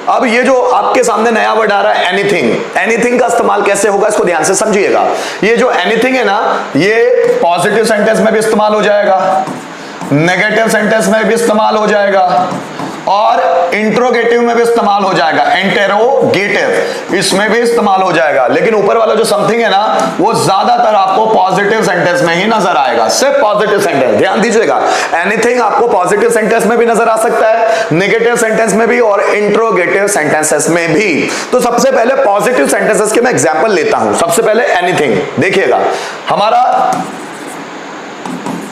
अब ये जो आपके सामने नया वर्ड आ रहा है एनीथिंग, एनीथिंग का इस्तेमाल कैसे होगा इसको ध्यान से समझिएगा। ये जो एनीथिंग है ना, ये पॉजिटिव सेंटेंस में भी इस्तेमाल हो जाएगा, नेगेटिव सेंटेंस में भी इस्तेमाल हो जाएगा और इंट्रोगेटिव में भी इस्तेमाल हो जाएगा, इंटेरोगेटिव इसमें भी इस्तेमाल हो जाएगा। लेकिन ऊपर वाला जो समथिंग है ना, वो ज्यादातर आपको पॉजिटिव सेंटेंस में ही नजर आएगा, सिर्फ पॉजिटिव सेंटेंस। ध्यान दीजिएगा, एनीथिंग आपको पॉजिटिव सेंटेंस में भी नजर आ सकता है, नेगेटिव सेंटेंस में भी और इंट्रोगेटिव सेंटेंसेस में भी। तो सबसे पहले पॉजिटिव सेंटेंसेस के मैं एग्जाम्पल लेता हूं। सबसे पहले एनीथिंग देखिएगा, हमारा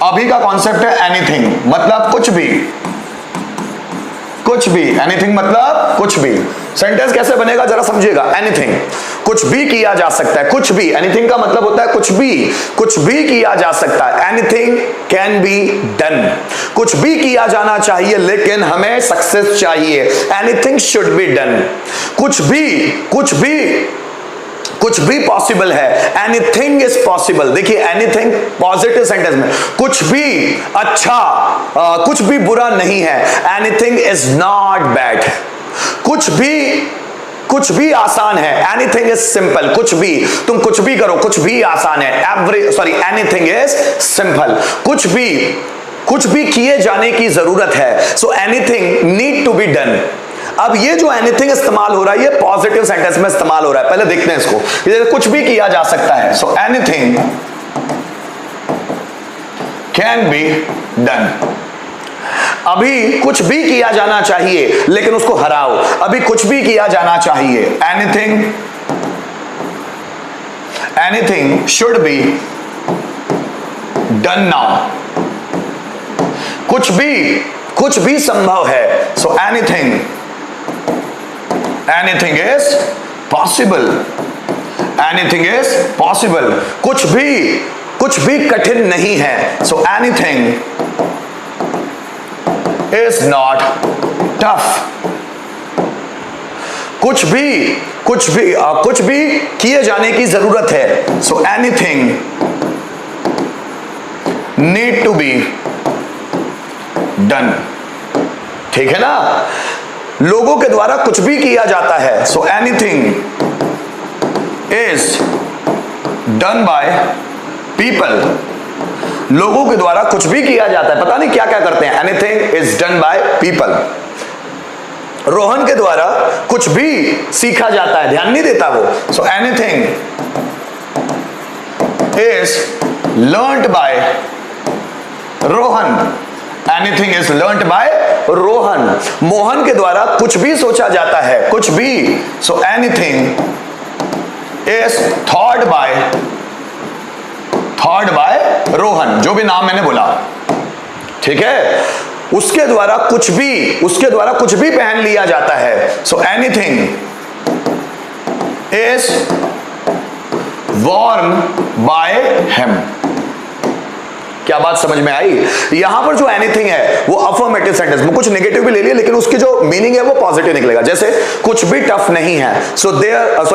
अभी का कॉन्सेप्ट है एनीथिंग मतलब कुछ भी, कुछ भी। एनीथिंग मतलब कुछ भी। सेंटेंस कैसे बनेगा जरा समझिएगा। एनीथिंग कुछ भी किया जा सकता है, कुछ भी। एनीथिंग का मतलब होता है कुछ भी, कुछ भी किया जा सकता है। एनीथिंग कैन बी डन, कुछ भी किया जाना चाहिए लेकिन हमें सक्सेस चाहिए। एनीथिंग शुड बी डन, कुछ भी, कुछ भी, कुछ भी पॉसिबल है। Anything is possible. देखिए एनीथिंग पॉजिटिव सेंटेंस में, कुछ भी अच्छा, कुछ भी बुरा नहीं है। एनीथिंग इज नॉट बैड, कुछ भी आसान है। एनीथिंग इज सिंपल, कुछ भी, तुम कुछ भी करो, कुछ भी आसान है। एनीथिंग इज सिंपल, कुछ भी किए जाने की जरूरत है। So anything need to be done. अब ये जो एनीथिंग इस्तेमाल हो रहा है, ये पॉजिटिव सेंटेंस में इस्तेमाल हो रहा है। पहले देखते हैं इसको, ये कुछ भी किया जा सकता है। So anything can be done. अभी कुछ भी किया जाना चाहिए लेकिन उसको हराओ, अभी कुछ भी किया जाना चाहिए। Anything should be done now, कुछ भी संभव है। So anything is possible, anything is possible. कुछ भी कठिन नहीं है। So anything is not tough, कुछ भी किए जाने की जरूरत है। So anything need to be done. ठीक है ना, लोगों के द्वारा कुछ भी किया जाता है। So anything is done by people, लोगों के द्वारा कुछ भी किया जाता है, पता नहीं क्या क्या करते हैं। Anything is done by people. Rohan के द्वारा कुछ भी सीखा जाता है, ध्यान नहीं देता वो। So anything is learned by Rohan, anything is learned by Rohan. Mohan के द्वारा कुछ भी सोचा जाता है, कुछ भी। So anything is thought by Rohan, जो भी नाम मैंने बोला, ठीक है। उसके द्वारा कुछ भी पहन लिया जाता है। So anything is Warne by him. क्या बात समझ में आई? यहां पर जो एनीथिंग है वो अफर्मेटिव सेंटेंस में, कुछ नेगेटिव भी ले लिया लेकिन उसकी जो मीनिंग है वो पॉजिटिव निकलेगा। जैसे कुछ भी टफ नहीं है, so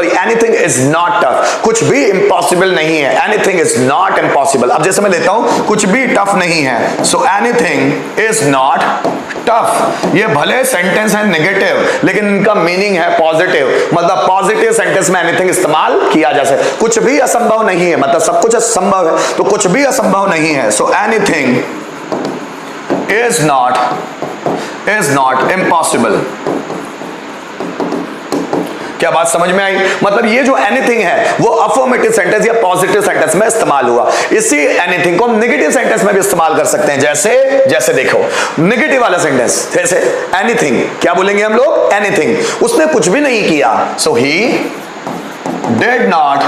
anything is not tough, कुछ भी इम्पॉसिबल नहीं है। Anything is not impossible. अब जैसे मैं लेता हूं, कुछ भी टफ नहीं है, so anything is not tough. ये भले सेंटेंस है नेगेटिव लेकिन इनका मीनिंग है पॉजिटिव, मतलब पॉजिटिव सेंटेंस में एनीथिंग इस्तेमाल किया जा सकता है। कुछ भी असंभव नहीं है, मतलब सब कुछ असंभव है, तो कुछ भी असंभव नहीं है। So anything is not impossible. क्या बात समझ में आई? मतलब ये जो एनीथिंग है वो अफर्मेटिव सेंटेंस या पॉजिटिव सेंटेंस में इस्तेमाल हुआ। इसी एनीथिंग को हम नेगेटिव सेंटेंस में भी इस्तेमाल कर सकते हैं। जैसे देखो नेगेटिव वाला सेंटेंस, जैसे एनीथिंग, क्या बोलेंगे हम लोग? एनीथिंग, उसने कुछ भी नहीं किया। So he did not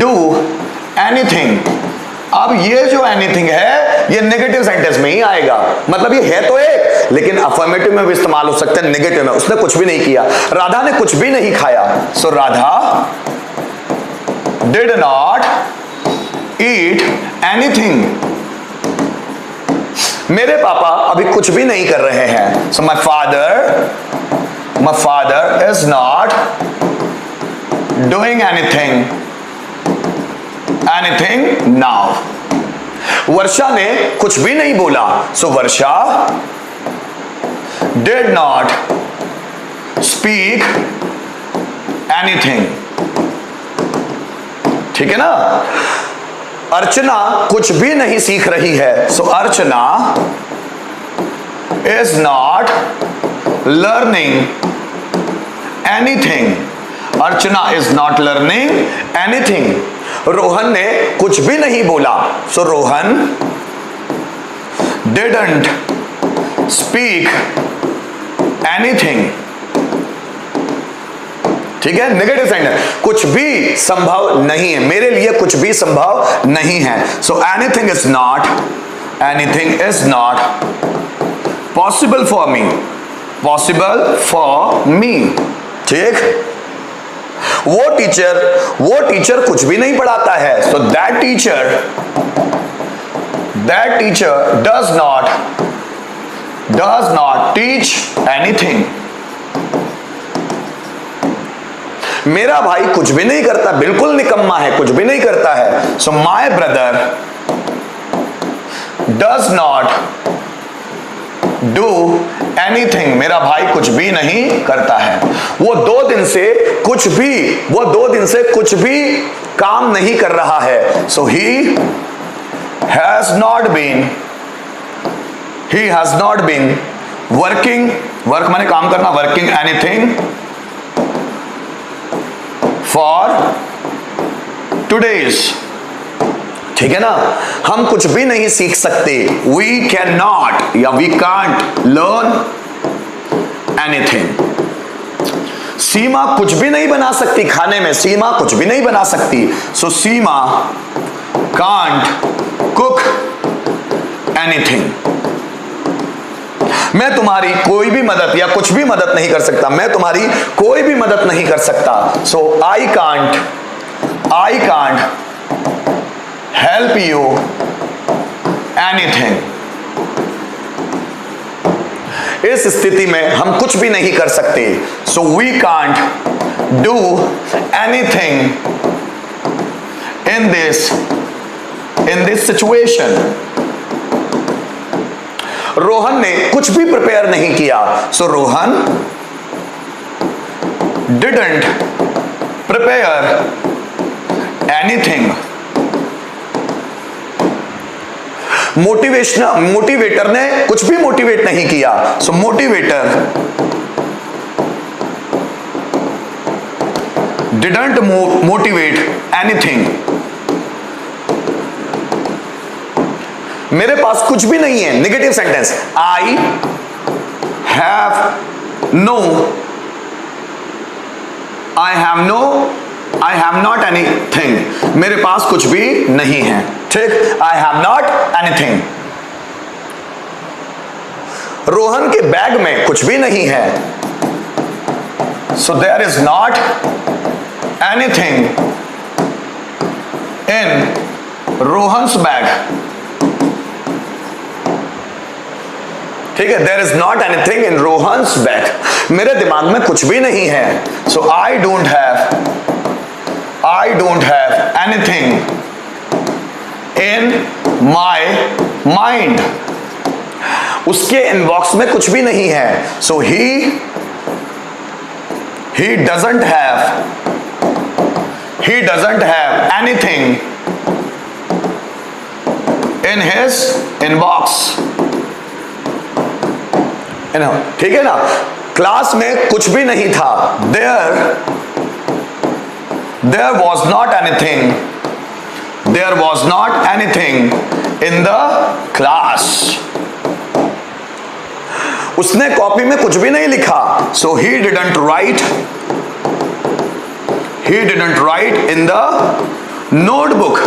do anything. अब ये जो एनीथिंग है ये नेगेटिव सेंटेंस में ही आएगा, मतलब ये है तो एक, लेकिन अफर्मेटिव में भी इस्तेमाल हो सकता है, नेगेटिव में। उसने कुछ भी नहीं किया, राधा ने कुछ भी नहीं खाया। So Radha did not eat anything. मेरे पापा अभी कुछ भी नहीं कर रहे हैं। So my father is not doing anything now. Varsha ने कुछ भी नहीं बोला। So Varsha did not speak anything. ठीक है ना। अर्चना कुछ भी नहीं सीख रही है, so Archana is not learning anything. Archana is not learning anything. Rohan ने कुछ भी नहीं बोला, so Rohan didn't speak anything. ठीक है, नेगेटिव सेंटेंस, कुछ भी संभव नहीं है, मेरे लिए कुछ भी संभव नहीं है। So anything is not, anything is not possible for me, possible for me. ठीक। वो टीचर कुछ भी नहीं पढ़ाता है, so that teacher does not teach anything. मेरा भाई कुछ भी नहीं करता, बिल्कुल निकम्मा है, कुछ भी नहीं करता है। So my brother does not do anything. मेरा भाई कुछ भी नहीं करता है। वो दो दिन से कुछ भी काम नहीं कर रहा है। So he has not been working, work माने काम करना, वर्किंग एनीथिंग फॉर 2 days। ठीक है ना। हम कुछ भी नहीं सीख सकते, वी कैन नॉट या वी कांट लर्न एनीथिंग। सीमा कुछ भी नहीं बना सकती खाने में, सीमा कुछ भी नहीं बना सकती। सो सीमा कांट कुक एनीथिंग। मैं तुम्हारी कोई भी मदद या कुछ भी मदद नहीं कर सकता, मैं तुम्हारी कोई भी मदद नहीं कर सकता। सो I can't help you anything. इस स्थिति में हम कुछ भी नहीं कर सकते। So we can't do anything in this situation. Rohan ने कुछ भी प्रिपेयर नहीं किया, सो Rohan didn't prepare anything. Motivator ने कुछ भी मोटिवेट नहीं किया, सो मोटिवेटर डिडंट मोटिवेट एनीथिंग। मेरे पास कुछ भी नहीं है, negative sentence, I have not anything. मेरे पास कुछ भी नहीं है। ठीक, आई हैव नॉट एनीथिंग। रोहन के बैग में कुछ भी नहीं है, so there is not anything in Rohan's bag. ठीक है, there is not anything in Rohan's bag. मेरे दिमाग में कुछ भी नहीं है, so I don't have anything in my mind. उसके इनबॉक्स में कुछ भी नहीं है, so he doesn't have anything in his inbox. ठीक है ना। क्लास में कुछ भी नहीं था, there was not anything in the class. उसने कॉपी में कुछ भी नहीं लिखा, so he didn't write in the notebook.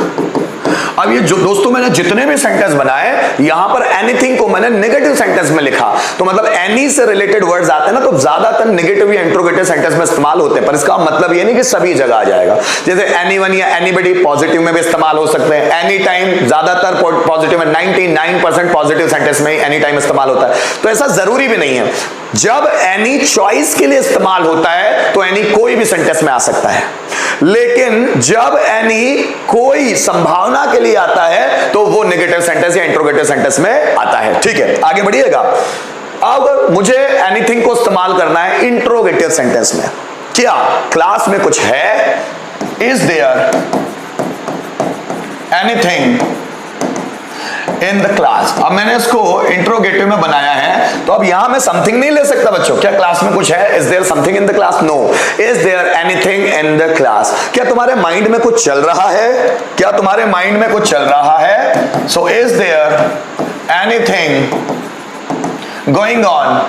अब ये जो दोस्तों मैंने जितने भी सेंटेंस बनाए, यहां पर एनीथिंग को मैंने नेगेटिव सेंटेंस में लिखा, तो मतलब एनी से रिलेटेड वर्ड्स आते हैं ना, तो ज्यादातर नेगेटिव या इंट्रोगेटिव सेंटेंस में इस्तेमाल होते हैं, पर इसका मतलब ये नहीं कि सभी जगह आ जाएगा। जैसे एनीवन या एनीबडी पॉजिटिव में भी इस्तेमाल हो सकते हैं, एनी टाइम ज्यादातर पॉजिटिव में, 99% पॉजिटिव सेंटेंस में एनी टाइम इस्तेमाल होता है, तो ऐसा जरूरी भी नहीं है। जब एनी चॉइस के लिए इस्तेमाल होता है तो एनी कोई भी सेंटेंस में आ सकता है, लेकिन जब एनी कोई संभावना के लिए आता है तो वो नेगेटिव सेंटेंस या इंट्रोगेटिव सेंटेंस में आता है। ठीक है, आगे बढ़िएगा। अब मुझे एनीथिंग को इस्तेमाल करना है इंट्रोगेटिव सेंटेंस में। क्या क्लास में कुछ है? Is there anything in the class. अब मैंने इसको इंट्रोगेटिव में बनाया है, तो अब यहां मैं समथिंग नहीं ले सकता बच्चों। क्या क्लास में कुछ है? Is there something in the class? No. Is there anything in the class? क्या तुम्हारे माइंड में कुछ चल रहा है? क्या तुम्हारे माइंड में कुछ चल रहा है? So is there anything going on?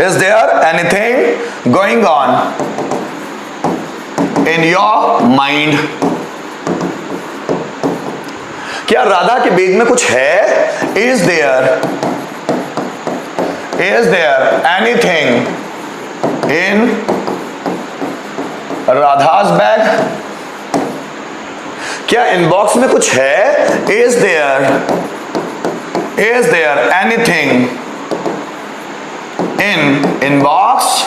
Is there anything going on in your mind? क्या राधा के बैग में कुछ है? Is there anything in Radha's bag? क्या इनबॉक्स में कुछ है? Is there anything in inbox?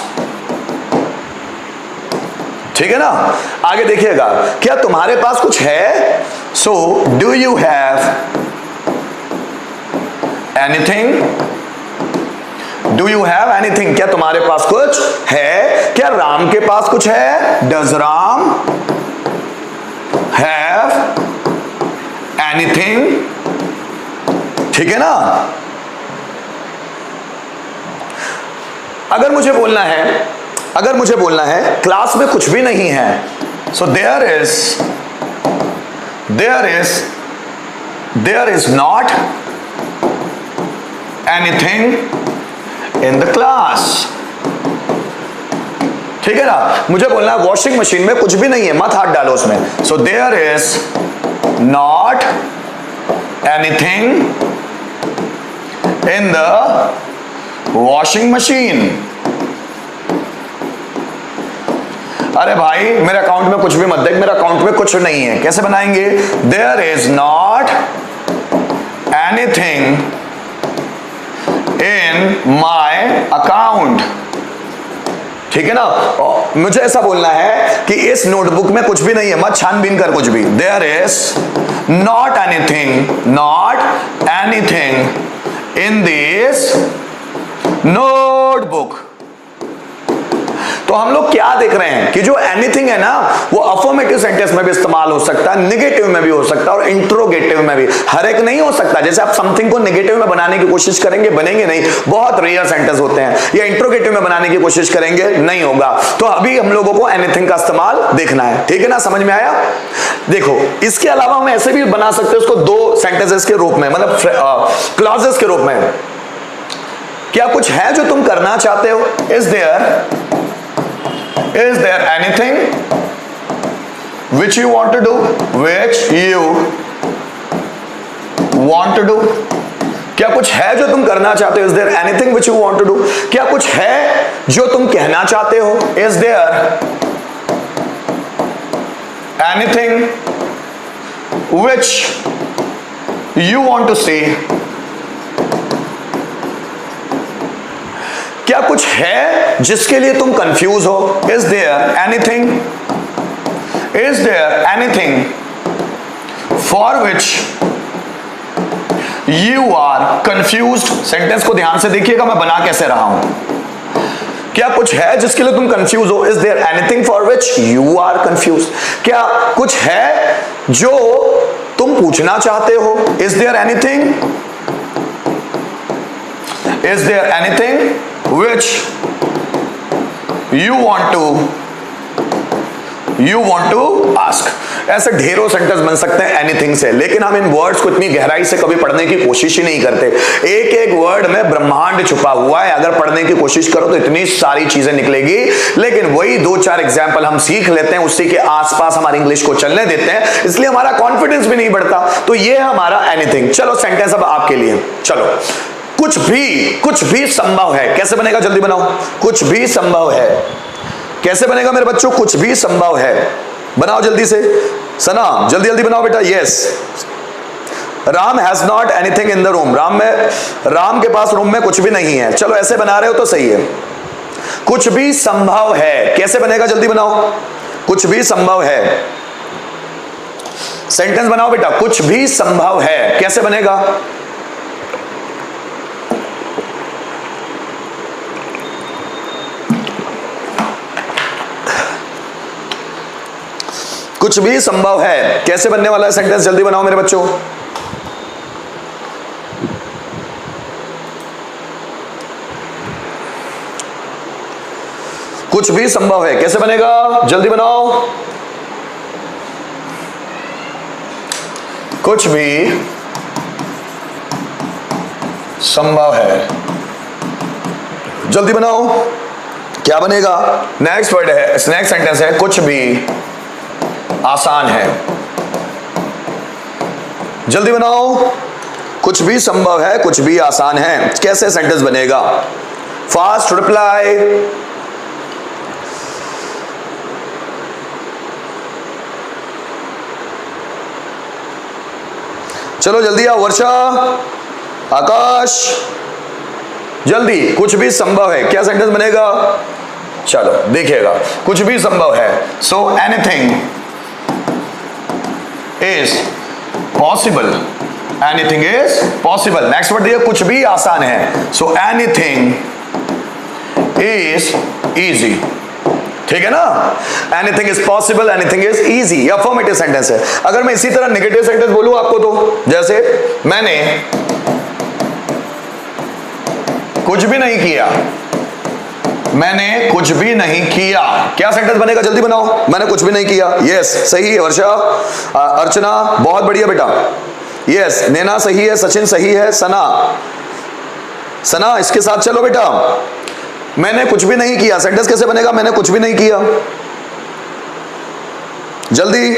ठीक है ना। आगे देखिएगा, क्या तुम्हारे पास कुछ है? So do you have anything? Do you have anything? क्या तुम्हारे पास कुछ है? क्या राम के पास कुछ है? Does Ram have anything? ठीक है ना। अगर मुझे बोलना है क्लास में कुछ भी नहीं है, so there is not anything in the class. ठीक है ना। मुझे बोलना है वॉशिंग मशीन में कुछ भी नहीं है, मत हाथ डालो उसमें। So there is not anything in the washing machine. अरे भाई मेरे अकाउंट में कुछ भी मत देख, मेरे अकाउंट में कुछ नहीं है। कैसे बनाएंगे? There is not anything in my account. ठीक है ना। मुझे ऐसा बोलना है कि इस नोटबुक में कुछ भी नहीं है, मत छानबीन कर कुछ भी। There is not anything in this notebook. तो हम लोग क्या देख रहे हैं कि जो एनीथिंग है ना, वो अफर्मेटिव सेंटेंस में भी इस्तेमाल हो सकता है, नेगेटिव में भी हो सकता है और इंट्रोगेटिव में भी। हर एक नहीं हो सकता। जैसे आप समथिंग को नेगेटिव में बनाने की कोशिश करेंगे, बनेंगे नहीं, बहुत रेयर सेंटेंस होते हैं। या इंट्रोगेटिव में बनाने की कोशिश करेंगे, नहीं होगा। तो अभी हम लोगों को एनीथिंग का इस्तेमाल देखना है। ठीक है ना, समझ में आया? देखो, इसके अलावा हम ऐसे भी बना सकते हैं उसको दो सेंटेंसेस के रूप में, मतलब क्लॉजेस के रूप में। क्या कुछ है जो तुम करना चाहते हो? Is there anything which you want to do? क्या कुछ है जो तुम करना चाहते हो? Is there anything which you want to do? क्या कुछ है जो तुम कहना चाहते हो? Is there anything which you want to say? क्या कुछ है जिसके लिए तुम कंफ्यूज हो? Is there anything for which you are confused? Sentence को ध्यान से देखिएगा, मैं बना कैसे रहा हूं। क्या कुछ है जिसके लिए तुम कंफ्यूज हो? Is there anything for which you are confuse? क्या कुछ है जो तुम पूछना चाहते हो? Is there anything which you want to ask? ऐसे ढेरों सेंटेंस बन सकते हैं एनीथिंग से, लेकिन हम इन वर्ड्स को इतनी गहराई से कभी पढ़ने की कोशिश ही नहीं करते। एक एक वर्ड में ब्रह्मांड छुपा हुआ है, अगर पढ़ने की कोशिश करो तो इतनी सारी चीजें निकलेगी। लेकिन वही दो चार एग्जाम्पल हम सीख लेते हैं, उसी के आसपास हमारी इंग्लिश को चलने देते हैं, इसलिए हमारा कॉन्फिडेंस भी नहीं बढ़ता। तो ये है हमारा एनीथिंग। चलो सेंटेंस अब आपके लिए। चलो, कुछ भी संभव है। कैसे बनेगा? जल्दी बनाओ। कुछ भी संभव है। कैसे बनेगा मेरे बच्चों? कुछ भी संभव है। बनाओ जल्दी से। सना जल्दी जल्दी बनाओ बेटा। Yes. Ram has not anything in the room. Ram के पास रूम में कुछ भी नहीं है। चलो ऐसे बना रहे हो तो सही है। कुछ भी संभव है। कैसे बनेगा? जल्दी बनाओ। कुछ भी संभव है। सेंटेंस बनाओ बेटा। कुछ भी संभव है। कैसे बनेगा? कुछ भी संभव है। कैसे बनने वाला है सेंटेंस, जल्दी बनाओ मेरे बच्चों। कुछ भी संभव है, कैसे बनेगा, जल्दी बनाओ। कुछ भी संभव है, जल्दी बनाओ। क्या बनेगा, नेक्स्ट वर्ड है, नेक्स्ट सेंटेंस है कुछ भी आसान है। जल्दी बनाओ। कुछ भी संभव है, कुछ भी आसान है, कैसे सेंटेंस बनेगा, फास्ट रिप्लाई। चलो जल्दी आओ, वर्षा, आकाश, जल्दी। कुछ भी संभव है, क्या सेंटेंस बनेगा, चलो देखिएगा। कुछ भी संभव है, so anything is possible, anything is possible. Next word दिया कुछ भी आसान है, सो एनीथिंग इज इजी, ठीक है ना। Anything is possible, anything is easy, ये अफर्मेटिव सेंटेंस है। अगर मैं इसी तरह नेगेटिव सेंटेंस बोलूं आपको, तो जैसे मैंने कुछ भी नहीं किया, मैंने कुछ भी नहीं किया, क्या सेंटेंस बनेगा, जल्दी बनाओ। मैंने कुछ भी नहीं किया, यस सही है वर्षा, अर्चना बहुत बढ़िया बेटा, यस नैना सही है, सचिन सही है, सना, सना इसके साथ चलो बेटा। मैंने कुछ भी नहीं किया, सेंटेंस कैसे बनेगा, मैंने कुछ भी नहीं किया, जल्दी।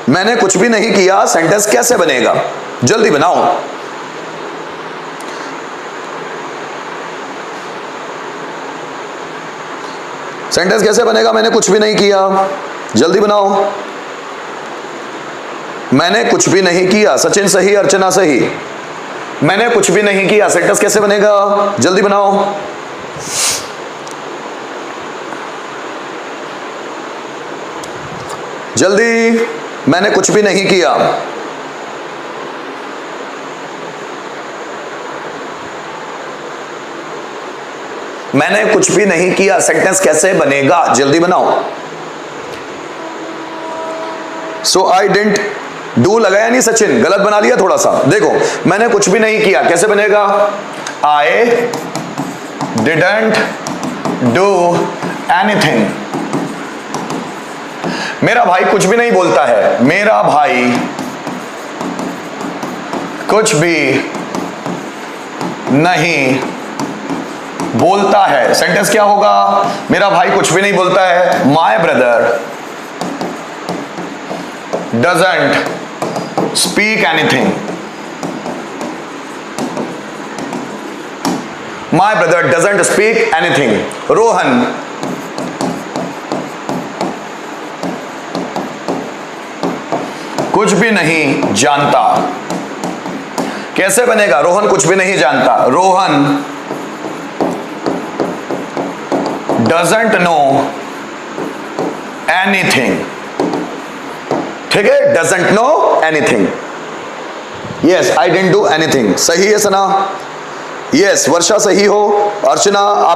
मैंने कुछ भी नहीं किया, सेंटेंस कैसे बनेगा, जल्दी बनाओ। सेंटेंस कैसे बनेगा, मैंने कुछ भी नहीं किया, जल्दी बनाओ। मैंने कुछ भी नहीं किया, सचिन सही, अर्चना सही। मैंने कुछ भी नहीं किया, सेंटेंस कैसे बनेगा, जल्दी बनाओ। जल्दी, मैंने कुछ भी नहीं किया, मैंने कुछ भी नहीं किया, सेंटेंस कैसे बनेगा, जल्दी बनाओ। सो आई डिडंट डू लगाया नहीं सचिन, गलत बना लिया थोड़ा सा। देखो मैंने कुछ भी नहीं किया, कैसे बनेगा, आई डिडंट डू एनीथिंग। मेरा भाई कुछ भी नहीं बोलता है, मेरा भाई कुछ भी नहीं बोलता है, सेंटेंस क्या होगा, मेरा भाई कुछ भी नहीं बोलता है, my brother doesn't speak anything, my brother doesn't speak anything. Rohan कुछ भी नहीं जानता, कैसे बनेगा, रोहन कुछ भी नहीं जानता, रोहन doesn't know anything, ठीक है, doesn't know anything, yes I didn't do anything, सही है सना, yes वर्षा सही हो, अर्चना आप